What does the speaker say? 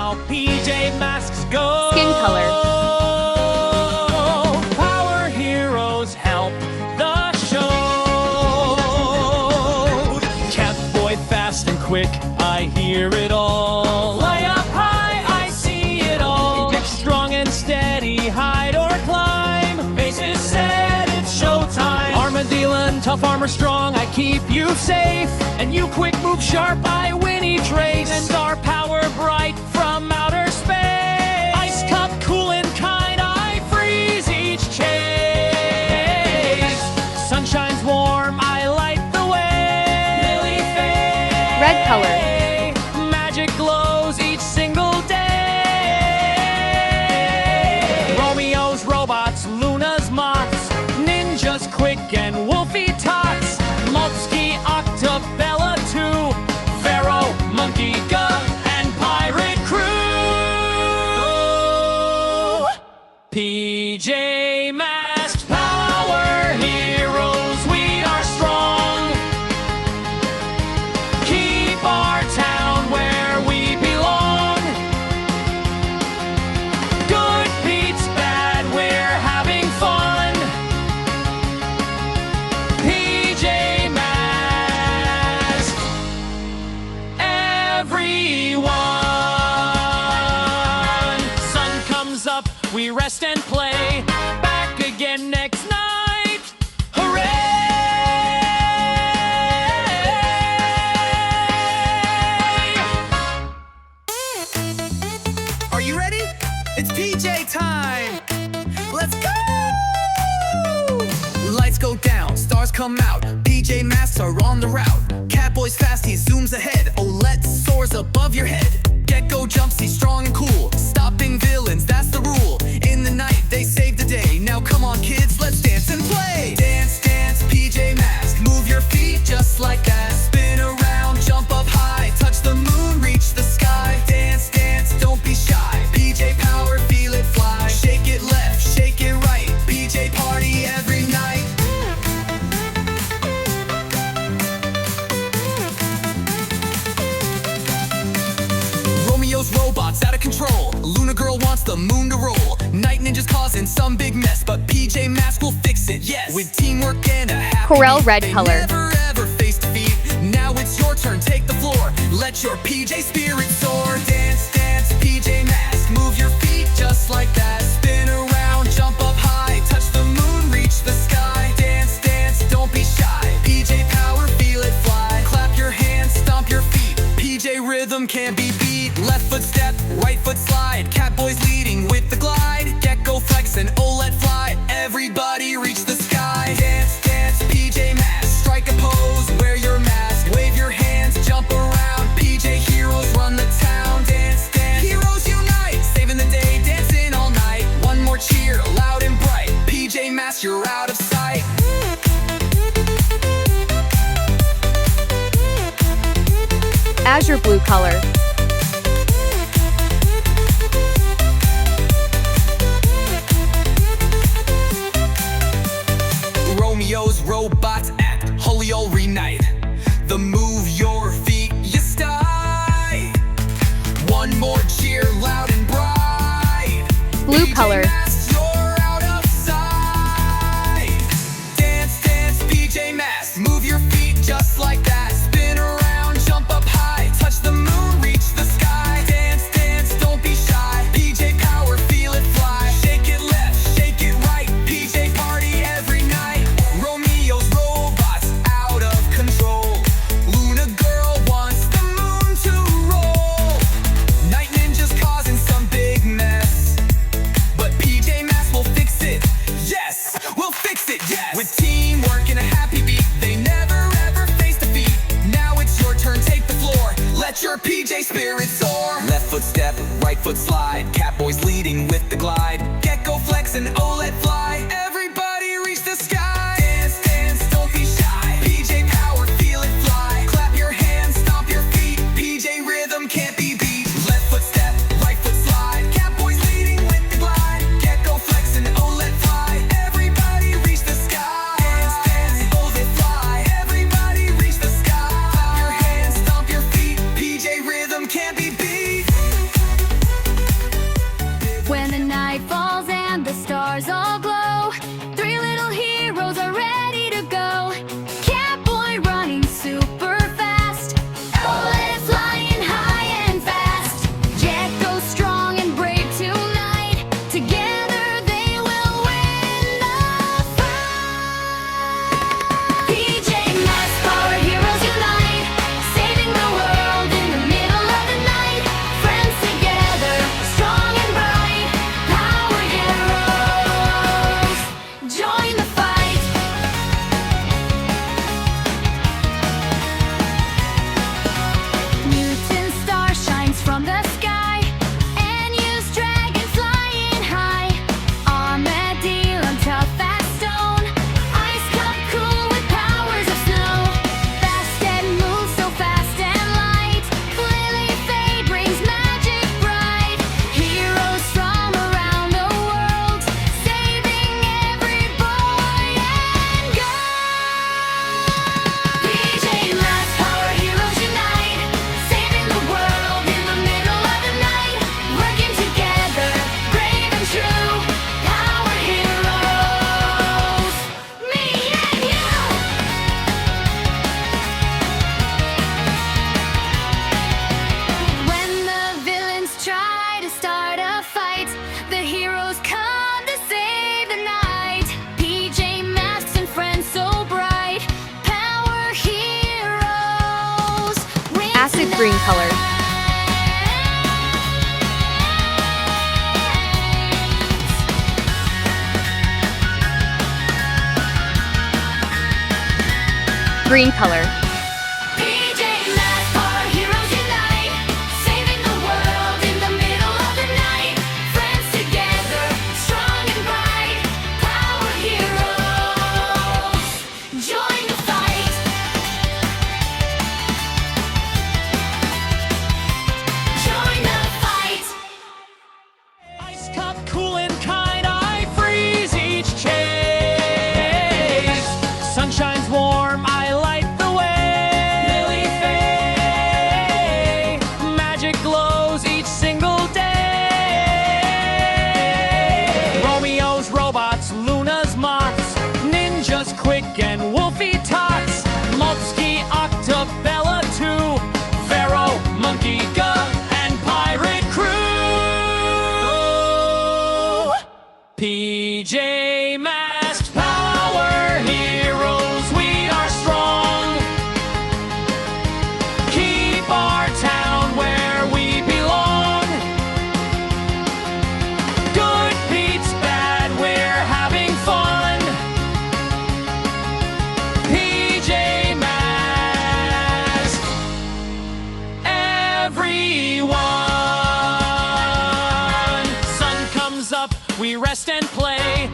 how PJ Masks go. Skin color. Power heroes help the show. Catboy fast and quick, I hear it all. Way up high, I see it all. Get strong and steady, hide or climb. Faces set, it's showtime. Armadillo, tough armor strong, I keep you safe. And you quick move sharp, I win each race. And our power bright from outer space. Ice cup cool and kind, I freeze each chase. Sun shines warm, I light the way. Lily fade. Red color. Magic glows each single day. Romeo's robots, Luna's moths, ninjas quick and wolfy tots. Multsky, Octabella too, Pharaoh, Monkey, Gug, and Pirate Crew. PJ Masks, power heroes, we are strong. Keep our town where we belong. Good beats bad, we're having fun. PJ Masks, everyone. Sun comes up, we rest and play. Back again next night. Hooray! Are you ready? It's PJ time! Let's go! Lights go down, stars come out. PJ Masks are on the route. Catboy's fast, he zooms ahead. Owlette soars above your head. Gekko jumps, he's strong and cool. Stopping villains, that's the rule. In the night, they save the day. Now come on kids, let's dance and play. Dance, dance, PJ Masks. Move your feet just like that. Spin around, jump up high. Touch the moon, reach the sky. Dance, dance, don't be shy. PJ power, feel it fly. Shake it left, shake it right. PJ party every night. Romeo's robots out of control. Luna girl wants the moon to roll. Night ninjas causing some big mess, but PJ Masks will fix it, yes. With teamwork and a happy Corel beat, red they color. never ever face defeat. Now it's your turn, take the floor. Let your PJ spirit soar. Dance, dance, PJ Masks. Move your feet just like that. Spin around, jump up high. Touch the moon, reach the sky. Dance, dance, don't be shy. PJ power, feel it fly. Clap your hands, stomp your feet. PJ rhythm can't be beat. Left foot step, right foot slide. Catboy's leading with the glide. Gekko flex and Owlette fly. Everybody reach the sky. Dance, dance, PJ Masks. Strike a pose, wear your mask. Wave your hands, jump around. PJ heroes run the town. Dance, dance, heroes unite. Saving the day, dancing all night. One more cheer, loud and bright. PJ Masks, you're out of sight. Azure blue color. Romeo's robots act, Julio reunite. The move your feet, you style. One more cheer, loud and bright. Blue PJ color. Masks, you're out of sight. Dance, dance, PJ Masks. Move your feet just like that. Spin around, jump up high. Touch the moon, reach the sky. Dance, dance, don't be shy. PJ power, feel it fly. Shake it left, shake it right. PJ party every night. Romeo's robots out of control. Luna girl wants the moon to roll. Night ninjas causing some big mess, but PJ Masks will fix it. Yes, we'll fix it, yes. With teamwork and a happy beat, they never ever face defeat. Now it's your turn, take the floor. Let your PJ spirit soar. Left foot step, right foot slide. Catboy's leading with the glide. Gekko flex and Owlette fly. Everybody reach the sky. Dance, dance, don't be shy. PJ power, feel it fly. Clap your hands, stomp your feet. PJ rhythm can't be beat. Left foot step, right foot slide. Catboy's leading with the glide. Gekko flex and Owlette fly. Everybody reach the sky. Dance, dance, Owlette fly. Everybody reach the sky. Clap your hands, stomp your feet. PJ rhythm can't be beat. Left foot step, right foot slide. Catboy's leading with the glide. Gekko flex and Owlette fly. Everybody reach the sky. Dance, dance, Owlette fly. Everybody reach the sky. Dance, dance, Owlette fly. Everybody reach the sky. Clap your hands, stomp your feet. PJ rhythm can't be beat. Azure Green color. Green color. PJ Masks, our heroes unite, saving the world in the middle of the night. Friends together, strong and bright, power heroes, join the fight. Join the fight. Ice cup, cool and kind, I freeze each chase. Sun shines warm, I light the way. Lily Faye, magic glows each single day. Romeo's robots, Luna's moths, ninjas quick and wolfy tots. Multsky, Octabella too, Pharaoh, Monkey Gup, and Pirate Crew. PJ Masks, power heroes, we are strong. Keep our town where we belong. Good beats bad, we're having fun. PJ Masks, everyone. Sun comes up, we rest and play.